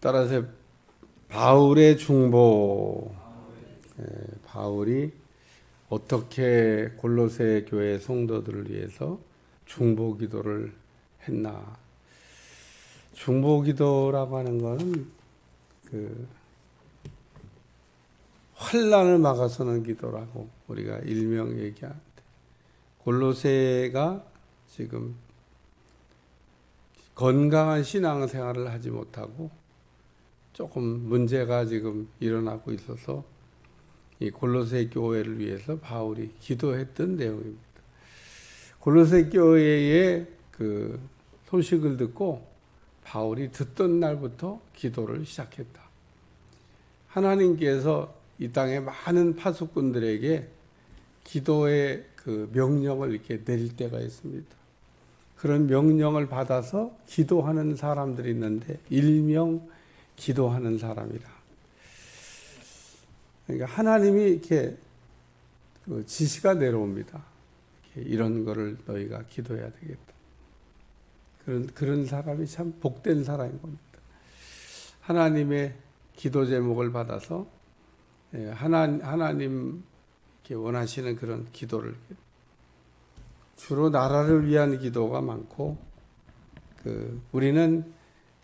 따라서 바울의 중보. 바울이 어떻게 골로새 교회 성도들을 위해서 중보 기도를 했나. 중보 기도라고 하는 것은 환난을 막아서는 기도라고 우리가 일명 얘기하는데, 골로새가 지금 건강한 신앙생활을 하지 못하고 조금 문제가 지금 일어나고 있어서 이 골로새 교회를 위해서 바울이 기도했던 내용입니다. 골로새 교회의 그 소식을 듣고 바울이 듣던 날부터 기도를 시작했다. 하나님께서 이 땅의 많은 파수꾼들에게 기도의 그 명령을 이렇게 내릴 때가 있습니다. 그런 명령을 받아서 기도하는 사람들이 있는데 일명 기도하는 사람이라. 그러니까 하나님이 이렇게 그 지시가 내려옵니다. 이런 거를 너희가 기도해야 되겠다. 그런 사람이 참 복된 사람인 겁니다. 하나님의 기도 제목을 받아서 하나님 이렇게 원하시는 그런 기도를, 주로 나라를 위한 기도가 많고, 우리는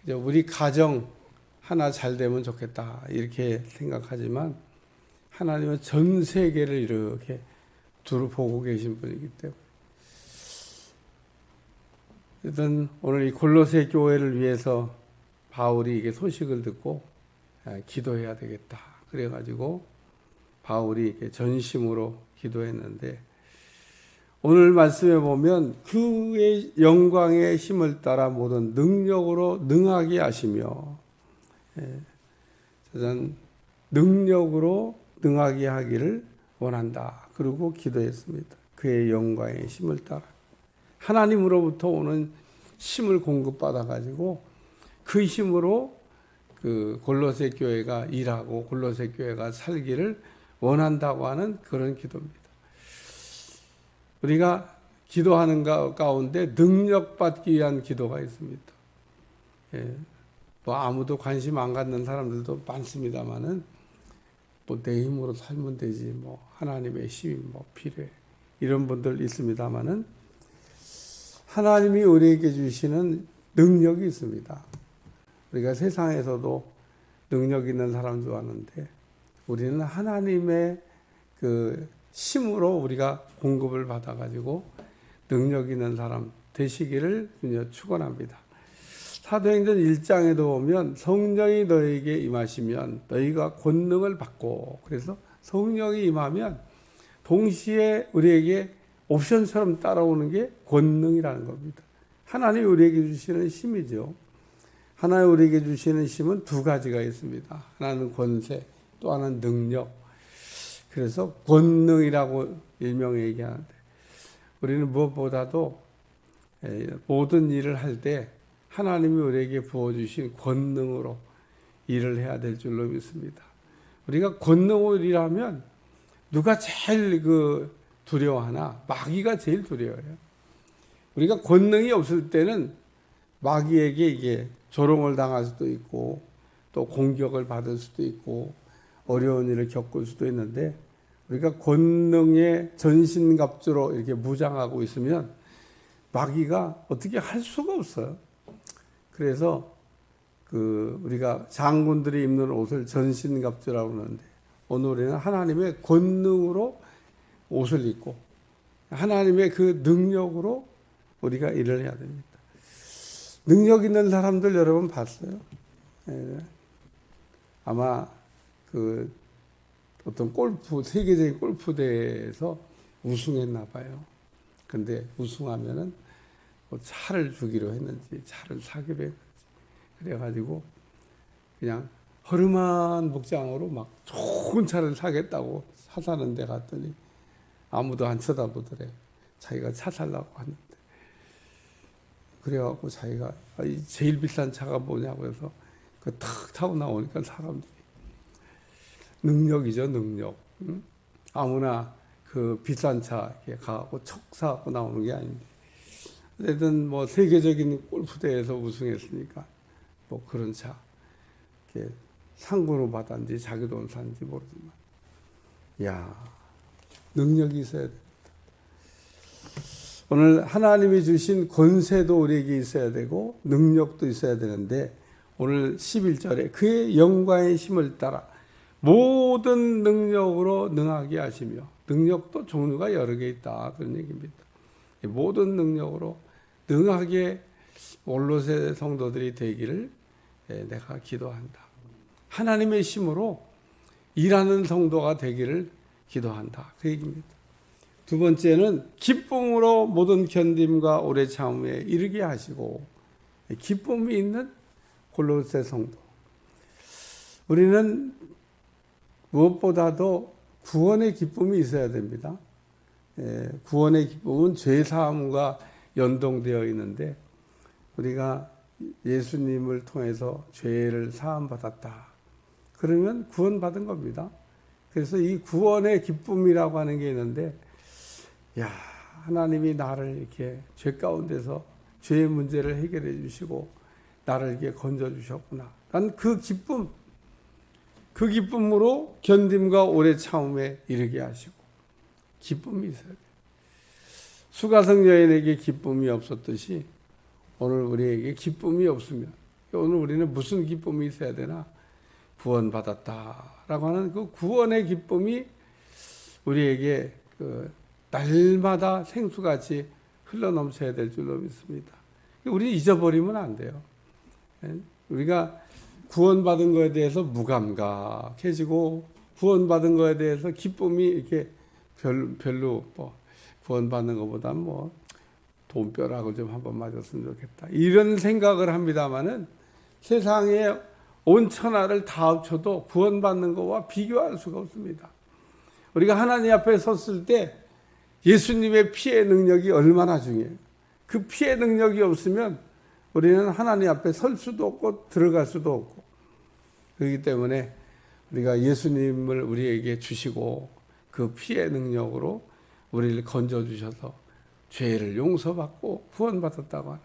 우리 가정 하나 잘 되면 좋겠다 이렇게 생각하지만 하나님은 전 세계를 이렇게 두루 보고 계신 분이기 때문에, 일단 오늘 이 골로새 교회를 위해서 바울이 이게 소식을 듣고 기도해야 되겠다. 그래가지고 바울이 전심으로 기도했는데, 오늘 말씀에 보면 그의 영광의 힘을 따라 모든 능력으로 능하게 하시며, 저는 능력으로 능하게 하기를 원한다. 그리고 기도했습니다. 그의 영광의 힘을 따라 하나님으로부터 오는 힘을 공급받아 가지고 그 힘으로 그 골로새 교회가 일하고 골로새 교회가 살기를 원한다고 하는 그런 기도입니다. 우리가 기도하는 가운데 능력받기 위한 기도가 있습니다. 뭐 아무도 관심 안 갖는 사람들도 많습니다만은, 뭐 내 힘으로 살면 되지, 뭐 하나님의 힘이 뭐 필요해, 이런 분들 있습니다만은, 하나님이 우리에게 주시는 능력이 있습니다. 우리가 세상에서도 능력 있는 사람 좋아하는데, 우리는 하나님의 그 힘으로 우리가 공급을 받아가지고 능력 있는 사람 되시기를 축원합니다. 사도행전 1장에도 보면 성령이 너에게 임하시면 너희가 권능을 받고, 그래서 성령이 임하면 동시에 우리에게 옵션처럼 따라오는 게 권능이라는 겁니다. 하나님이 우리에게 주시는 힘이죠. 하나님 우리에게 주시는 힘은 두 가지가 있습니다. 하나는 권세, 또 하나는 능력. 그래서 권능이라고 일명 얘기하는데, 우리는 무엇보다도 모든 일을 할 때 하나님이 우리에게 부어주신 권능으로 일을 해야 될 줄로 믿습니다. 우리가 권능으로 일하면 누가 제일 두려워하나? 마귀가 제일 두려워해요. 우리가 권능이 없을 때는 마귀에게 이게 조롱을 당할 수도 있고, 또 공격을 받을 수도 있고, 어려운 일을 겪을 수도 있는데, 우리가 권능의 전신갑주로 이렇게 무장하고 있으면 마귀가 어떻게 할 수가 없어요. 그래서 우리가 장군들이 입는 옷을 전신갑주라고 하는데, 오늘 우리는 하나님의 권능으로 옷을 입고 하나님의 그 능력으로 우리가 일을 해야 됩니다. 능력 있는 사람들 여러분 봤어요? 아마 어떤 세계적인 골프 대회에서 우승했나 봐요. 근데 우승하면은 뭐 차를 주기로 했는지 차를 사기로 했는지, 그래가지고 그냥 허름한 복장으로 막 좋은 차를 사겠다고 차 사는 데 갔더니 아무도 안 쳐다보더래. 자기가 차 살라고 하는데. 그래갖고 자기가 제일 비싼 차가 뭐냐고 해서 탁 타고 나오니까 사람들이, 능력이죠, 능력. 응? 아무나 비싼 차 이렇게 가고 척 사갖고 나오는 게 아닌데, 어쨌든 뭐 세계적인 골프 대회에서 우승했으니까 뭐 그런 차. 이렇게 상고로 받았는지 자기 돈 샀는지 모르지만, 야, 능력이 있어야 돼. 오늘 하나님이 주신 권세도 우리에게 있어야 되고 능력도 있어야 되는데, 오늘 11절에 그의 영광의 힘을 따라 모든 능력으로 능하게 하시며, 능력도 종류가 여러 개 있다, 그런 얘기입니다. 모든 능력으로 능하게 올로새 성도들이 되기를 내가 기도한다. 하나님의 힘으로 일하는 성도가 되기를 기도한다, 그 얘기입니다. 두 번째는 기쁨으로 모든 견딤과 오래 참음에 이르게 하시고, 기쁨이 있는 골로새 성도. 우리는 무엇보다도 구원의 기쁨이 있어야 됩니다. 구원의 기쁨은 죄 사함과 연동되어 있는데, 우리가 예수님을 통해서 죄를 사함 받았다, 그러면 구원 받은 겁니다. 그래서 이 구원의 기쁨이라고 하는 게 있는데, 야, 하나님이 나를 이렇게 죄 가운데서 죄의 문제를 해결해 주시고 나를 이렇게 건져 주셨구나. 난 그 기쁨, 그 기쁨으로 견딤과 오래 참음에 이르게 하시고, 기쁨이 있어야 돼. 수가성 여인에게 기쁨이 없었듯이 오늘 우리에게 기쁨이 없으면, 오늘 우리는 무슨 기쁨이 있어야 되나? 구원받았다라고 하는 그 구원의 기쁨이 우리에게 날마다 생수같이 흘러넘쳐야 될 줄로 믿습니다. 우리 잊어버리면 안 돼요. 우리가 구원받은 것에 대해서 무감각해지고, 구원받은 것에 대해서 기쁨이 이렇게 별로 구원받는 것보다 돈벼락을 좀 한번 맞았으면 좋겠다, 이런 생각을 합니다마는, 세상에 온 천하를 다 합쳐도 구원받는 것과 비교할 수가 없습니다. 우리가 하나님 앞에 섰을 때 예수님의 피의 능력이 얼마나 중요해요. 그 피의 능력이 없으면 우리는 하나님 앞에 설 수도 없고 들어갈 수도 없고, 그렇기 때문에 우리가 예수님을 우리에게 주시고 그 피의 능력으로 우리를 건져주셔서 죄를 용서받고 구원받았다고 하는,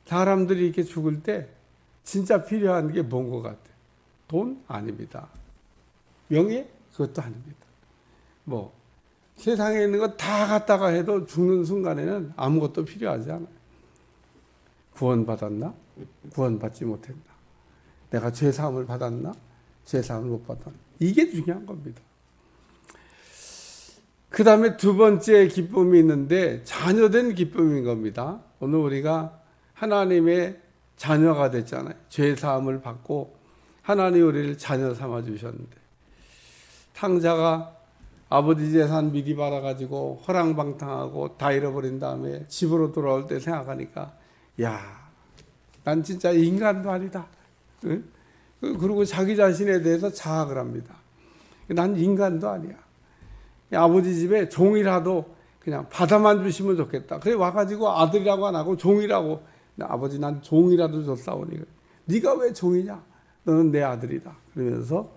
사람들이 이렇게 죽을 때 진짜 필요한 게 뭔 것 같아요? 돈? 아닙니다. 명예? 그것도 아닙니다. 세상에 있는 거 다 갖다가 해도 죽는 순간에는 아무것도 필요하지 않아요. 구원받았나? 구원받지 못했나? 내가 죄사함을 받았나? 죄사함을 못 받았나? 이게 중요한 겁니다. 그 다음에 두 번째 기쁨이 있는데, 자녀된 기쁨인 겁니다. 오늘 우리가 하나님의 자녀가 됐잖아요. 죄사함을 받고 하나님 우리를 자녀 삼아 주셨는데, 탕자가 아버지 재산 미리 받아가지고 허랑방탕하고 다 잃어버린 다음에 집으로 돌아올 때 생각하니까, 야, 난 진짜 인간도 아니다. 응? 그리고 자기 자신에 대해서 자학을 합니다. 난 인간도 아니야. 아버지 집에 종이라도 그냥 받아만 주시면 좋겠다. 그래 와가지고 아들이라고 안 하고 종이라고, 아버지 난 종이라도 줬사오니, 네가 왜 종이냐? 너는 내 아들이다. 그러면서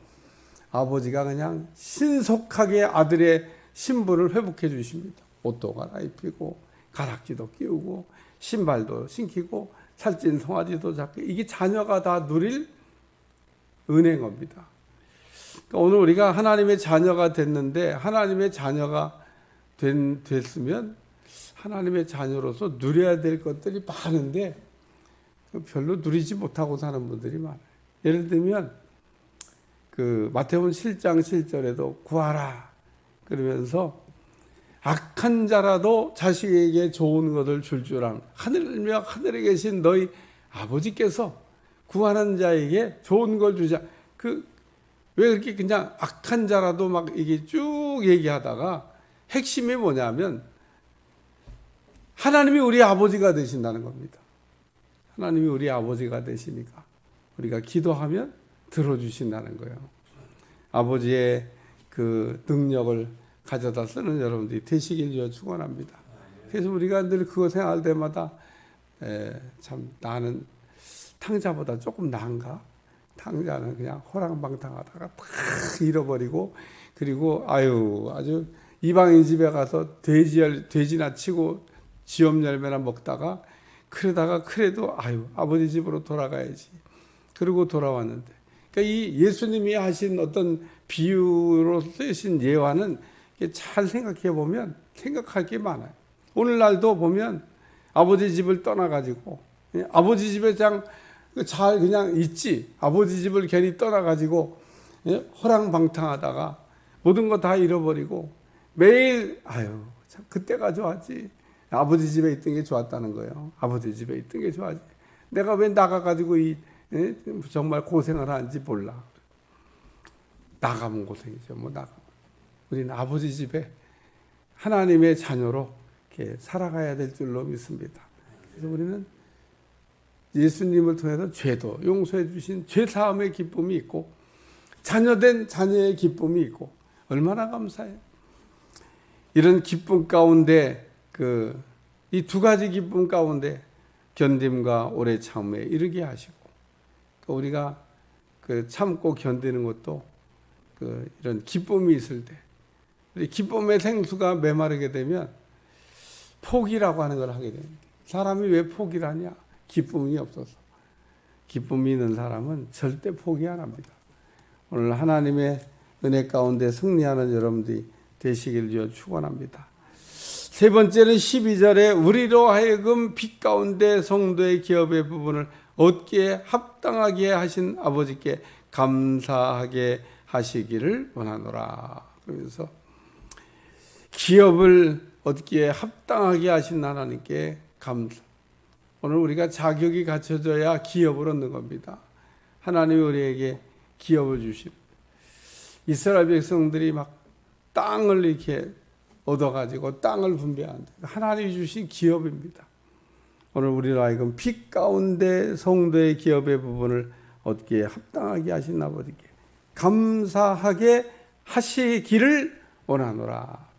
아버지가 그냥 신속하게 아들의 신분을 회복해 주십니다. 옷도 갈아입히고 가락지도 끼우고 신발도 신기고 살찐 송아지도 잡고, 이게 자녀가 다 누릴 은혜인 겁니다. 그러니까 오늘 우리가 하나님의 자녀가 됐는데, 하나님의 자녀가 됐으면 하나님의 자녀로서 누려야 될 것들이 많은데 별로 누리지 못하고 사는 분들이 많아요. 예를 들면 마태복음 7장 7절에도 구하라 그러면서, 악한 자라도 자식에게 좋은 것을 줄 아는 하늘이며 하늘에 계신 너희 아버지께서 구하는 자에게 좋은 걸 주자. 왜 그렇게 그냥 악한 자라도 막 이게 쭉 얘기하다가, 핵심이 뭐냐면 하나님이 우리 아버지가 되신다는 겁니다. 하나님이 우리 아버지가 되시니까 우리가 기도하면 들어주신다는 거예요. 아버지의 그 능력을 가져다 쓰는 여러분들이 되시길 위해 축원합니다. 그래서 우리가 늘 그거 생각할 때마다 참 나는 탕자보다 조금 나은가? 탕자는 그냥 호랑방탕하다가 다 잃어버리고, 그리고 아주 이방인 집에 가서 돼지나 치고 지엄 열매나 먹다가, 그러다가 그래도 아버지 집으로 돌아가야지. 그러고 돌아왔는데, 그러니까 이 예수님이 하신 어떤 비유로 쓰신 예화는 잘 생각해 보면 생각할 게 많아요. 오늘날도 보면 아버지 집을 떠나가지고 아버지 집에 잘 그냥 있지, 아버지 집을 괜히 떠나가지고 허랑방탕하다가 모든 거 다 잃어버리고 매일 참 그때가 좋았지, 아버지 집에 있던 게 좋았다는 거예요. 아버지 집에 있던 게 좋았지, 내가 왜 나가가지고 정말 고생을 하는지 몰라. 나가면 고생이죠. 우리는 아버지 집에 하나님의 자녀로 이렇게 살아가야 될 줄로 믿습니다. 그래서 우리는 예수님을 통해서 죄도 용서해 주신 죄 사함의 기쁨이 있고, 자녀된 자녀의 기쁨이 있고, 얼마나 감사해요. 이런 기쁨 가운데 이 두 가지 기쁨 가운데 견딤과 오래 참음에 이르게 하시고, 우리가 참고 견디는 것도 이런 기쁨이 있을 때, 기쁨의 생수가 메마르게 되면 포기라고 하는 걸 하게 됩니다. 사람이 왜 포기를 하냐? 기쁨이 없어서. 기쁨이 있는 사람은 절대 포기 안 합니다. 오늘 하나님의 은혜 가운데 승리하는 여러분들이 되시길 주여 축원합니다. 세 번째는 12절에 우리로 하여금 빛 가운데 성도의 기업의 부분을 얻기에 합당하게 하신 아버지께 감사하게 하시기를 원하노라. 그러면서 기업을 얻기에 합당하게 하신 하나님께 감사. 오늘 우리가 자격이 갖춰져야 기업을 얻는 겁니다. 하나님이 우리에게 기업을 주신, 이스라엘 백성들이 막 땅을 이렇게 얻어가지고 땅을 분배하는데 하나님이 주신 기업입니다. 오늘 우리로 하여금 빛 가운데 성도의 기업의 부분을 얻기에 합당하게 하신 아버지께 감사하게 하시기를 원하노라.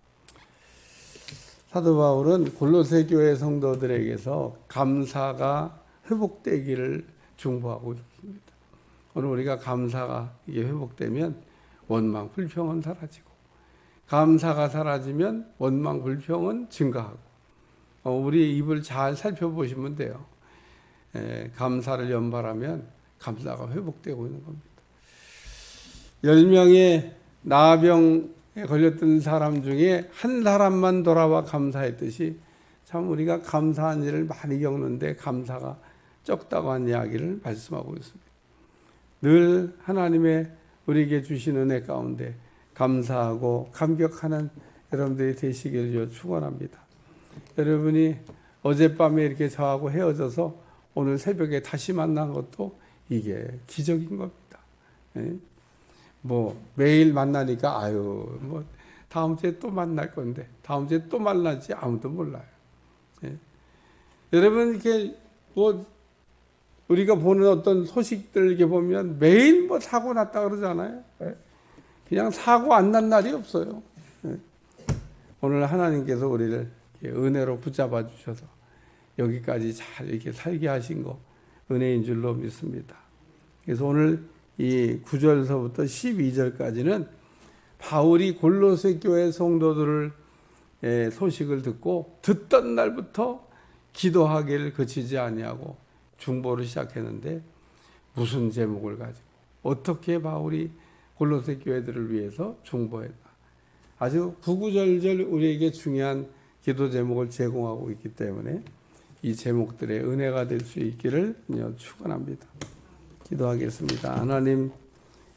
사도 바울은 골로새 교회 성도들에게서 감사가 회복되기를 중보하고 있습니다. 오늘 우리가 감사가 이게 회복되면 원망 불평은 사라지고, 감사가 사라지면 원망 불평은 증가하고, 우리의 입을 잘 살펴보시면 돼요. 감사를 연발하면 감사가 회복되고 있는 겁니다. 10명의 나병에 걸렸던 사람 중에 한 사람만 돌아와 감사했듯이, 참 우리가 감사한 일을 많이 겪는데 감사가 적다고 한 이야기를 말씀하고 있습니다. 늘 하나님의 우리에게 주신 은혜 가운데 감사하고 감격하는 여러분들이 되시기를 축원합니다. 여러분이 어젯밤에 이렇게 저하고 헤어져서 오늘 새벽에 다시 만난 것도 이게 기적인 겁니다. 매일 만나니까 다음 주에 또 만날 건데 다음 주에 또 만날지 아무도 몰라요. 여러분 이렇게 우리가 보는 어떤 소식들 이렇게 보면 매일 사고 났다 그러잖아요. 그냥 사고 안 난 날이 없어요. 오늘 하나님께서 우리를 은혜로 붙잡아 주셔서 여기까지 잘 이렇게 살게 하신 거 은혜인 줄로 믿습니다. 그래서 오늘 이 9절서부터 12절까지는 바울이 골로새 교회 성도들을 소식을 듣던 날부터 기도하기를 그치지 아니하고 중보를 시작했는데, 무슨 제목을 가지고 어떻게 바울이 골로새 교회들을 위해서 중보했나, 아주 구구절절 우리에게 중요한 기도 제목을 제공하고 있기 때문에 이 제목들의 은혜가 될 수 있기를 축원합니다. 기도하겠습니다. 하나님,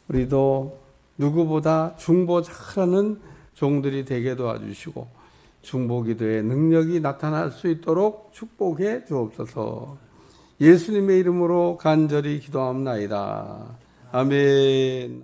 우리도 누구보다 중보 잘하는 종들이 되게 도와주시고 중보 기도의 능력이 나타날 수 있도록 축복해 주옵소서. 예수님의 이름으로 간절히 기도합나이다. 아멘.